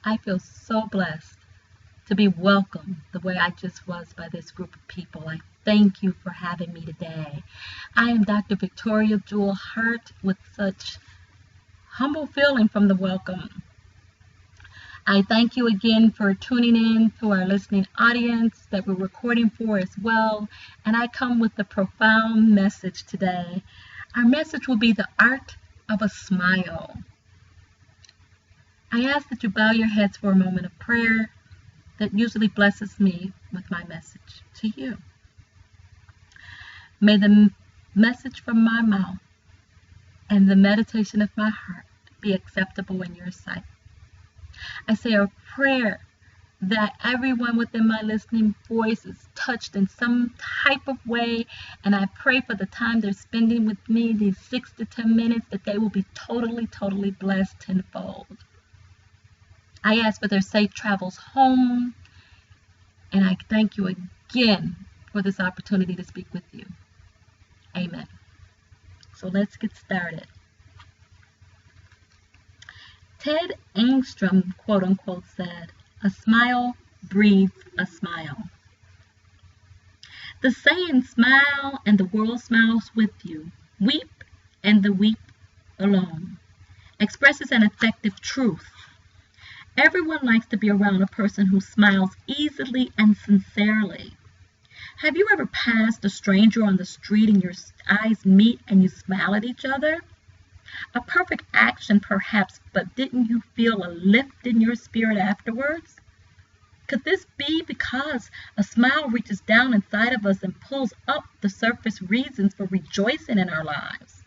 I feel so blessed to be welcomed the way I just was by this group of people. I thank you for having me today. I am Dr. Victoria Jewel Hart with such humble feeling from the welcome. I thank you again for tuning in to our listening audience that we're recording for as well. And I come with a profound message today. Our message will be the art of a smile. I ask that you bow your heads for a moment of prayer that usually blesses me with my message to you. May the message from my mouth and the meditation of my heart be acceptable in your sight. I say a prayer that everyone within my listening voice is touched in some type of way, and I pray for the time they're spending with me, these 6 to 10 minutes, that they will be totally blessed tenfold. I ask for their safe travels home, and I thank you again for this opportunity to speak with you. Amen. So let's get started. Ted Engstrom, quote unquote, said, "A smile breeds a smile." The saying, "Smile and the world smiles with you, weep and the weep alone," expresses an effective truth. Everyone likes to be around a person who smiles easily and sincerely. Have you ever passed a stranger on the street and your eyes meet and you smile at each other? A perfect action, perhaps, but didn't you feel a lift in your spirit afterwards? Could this be because a smile reaches down inside of us and pulls up the surface reasons for rejoicing in our lives?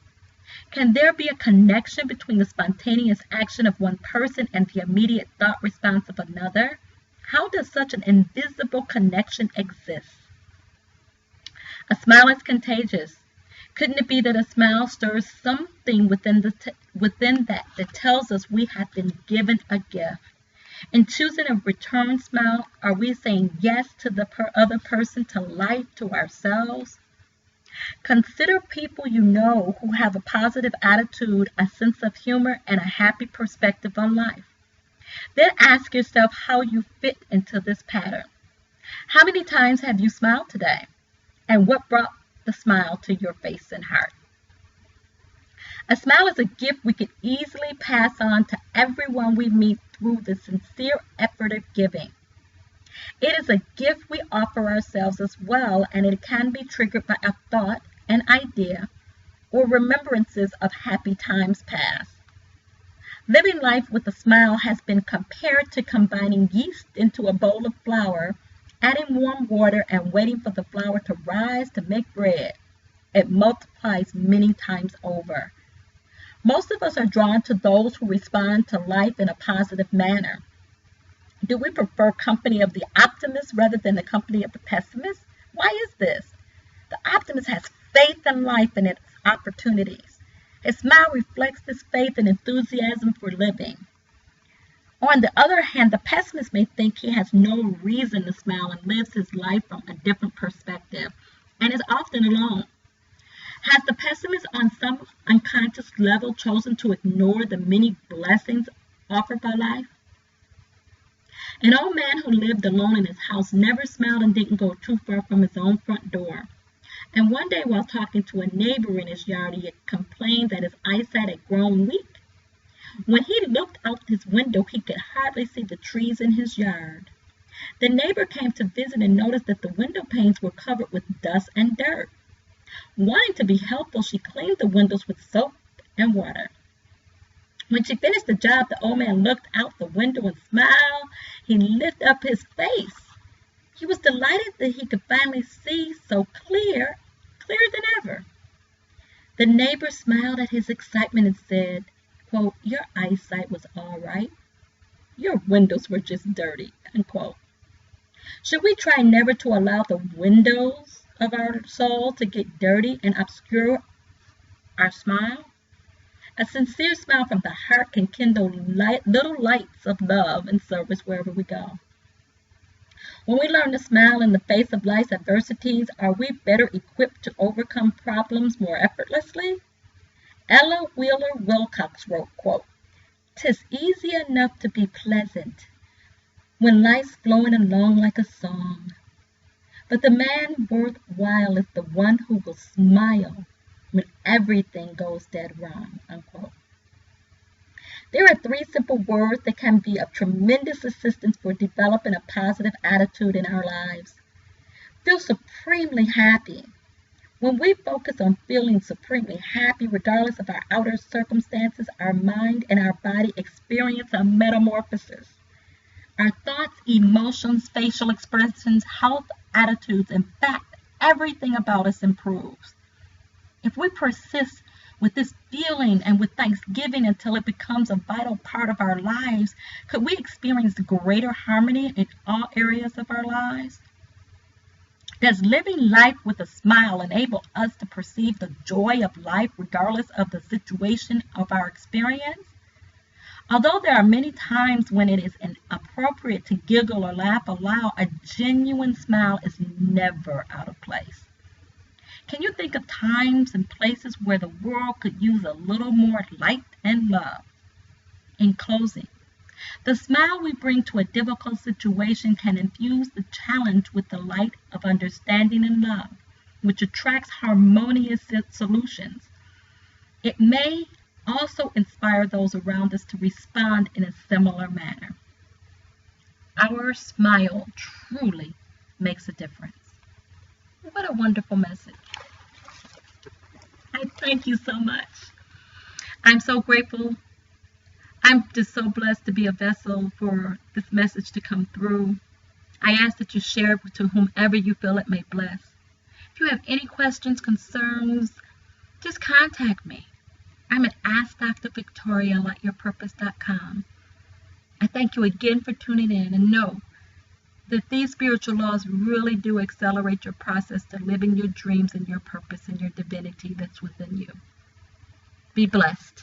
Can there be a connection between the spontaneous action of one person and the immediate thought response of another? How does such an invisible connection exist? A smile is contagious. Couldn't it be that a smile stirs something within that tells us we have been given a gift? In choosing a return smile, are we saying yes to the other person, to life, to ourselves? Consider people you know who have a positive attitude, a sense of humor, and a happy perspective on life. Then ask yourself how you fit into this pattern. How many times have you smiled today? And what brought the smile to your face and heart? A smile is a gift we can easily pass on to everyone we meet through the sincere effort of giving. It is a gift we offer ourselves as well, and it can be triggered by a thought, an idea, or remembrances of happy times past. Living life with a smile has been compared to combining yeast into a bowl of flour, adding warm water, and waiting for the flour to rise to make bread. It multiplies many times over. Most of us are drawn to those who respond to life in a positive manner. Do we prefer company of the optimist rather than the company of the pessimist? Why is this? The optimist has faith in life and its opportunities. His smile reflects this faith and enthusiasm for living. On the other hand, the pessimist may think he has no reason to smile and lives his life from a different perspective and is often alone. Has the pessimist on some unconscious level chosen to ignore the many blessings offered by life? An old man who lived alone in his house never smiled and didn't go too far from his own front door. And one day while talking to a neighbor in his yard, he had complained that his eyesight had grown weak. When he looked out his window, he could hardly see the trees in his yard. The neighbor came to visit and noticed that the window panes were covered with dust and dirt. Wanting to be helpful, she cleaned the windows with soap and water. When she finished the job, the old man looked out the window and smiled. He lifted up his face. He was delighted that he could finally see so clearer than ever. The neighbor smiled at his excitement and said, quote, "Your eyesight was all right. Your windows were just dirty," unquote. Should we try never to allow the windows of our soul to get dirty and obscure our smile? A sincere smile from the heart can kindle little lights of love and service wherever we go. When we learn to smile in the face of life's adversities, are we better equipped to overcome problems more effortlessly? Ella Wheeler Wilcox wrote, quote, 'Tis easy enough to be pleasant when life's flowing along like a song. But the man worthwhile is the one who will smile when everything goes dead wrong. Unquote. There are 3 simple words that can be of tremendous assistance for developing a positive attitude in our lives. Feel supremely happy. When we focus on feeling supremely happy, regardless of our outer circumstances, our mind and our body experience a metamorphosis. Our thoughts, emotions, facial expressions, health, attitudes, in fact, everything about us improves. If we persist with this feeling and with thanksgiving until it becomes a vital part of our lives, could we experience greater harmony in all areas of our lives? Does living life with a smile enable us to perceive the joy of life regardless of the situation of our experience? Although there are many times when it is inappropriate to giggle or laugh aloud, a genuine smile is never out of place. Can you think of times and places where the world could use a little more light and love? In closing, the smile we bring to a difficult situation can infuse the challenge with the light of understanding and love, which attracts harmonious solutions. It may also inspire those around us to respond in a similar manner. Our smile truly makes a difference. What a wonderful message. I thank you so much. I'm so grateful. I'm just so blessed to be a vessel for this message to come through. I ask that you share it to whomever you feel it may bless. If you have any questions, concerns, just contact me. I'm at AskDrVictoria@yourpurpose.com. I thank you again for tuning in, and know that these spiritual laws really do accelerate your process to living your dreams and your purpose and your divinity that's within you. Be blessed.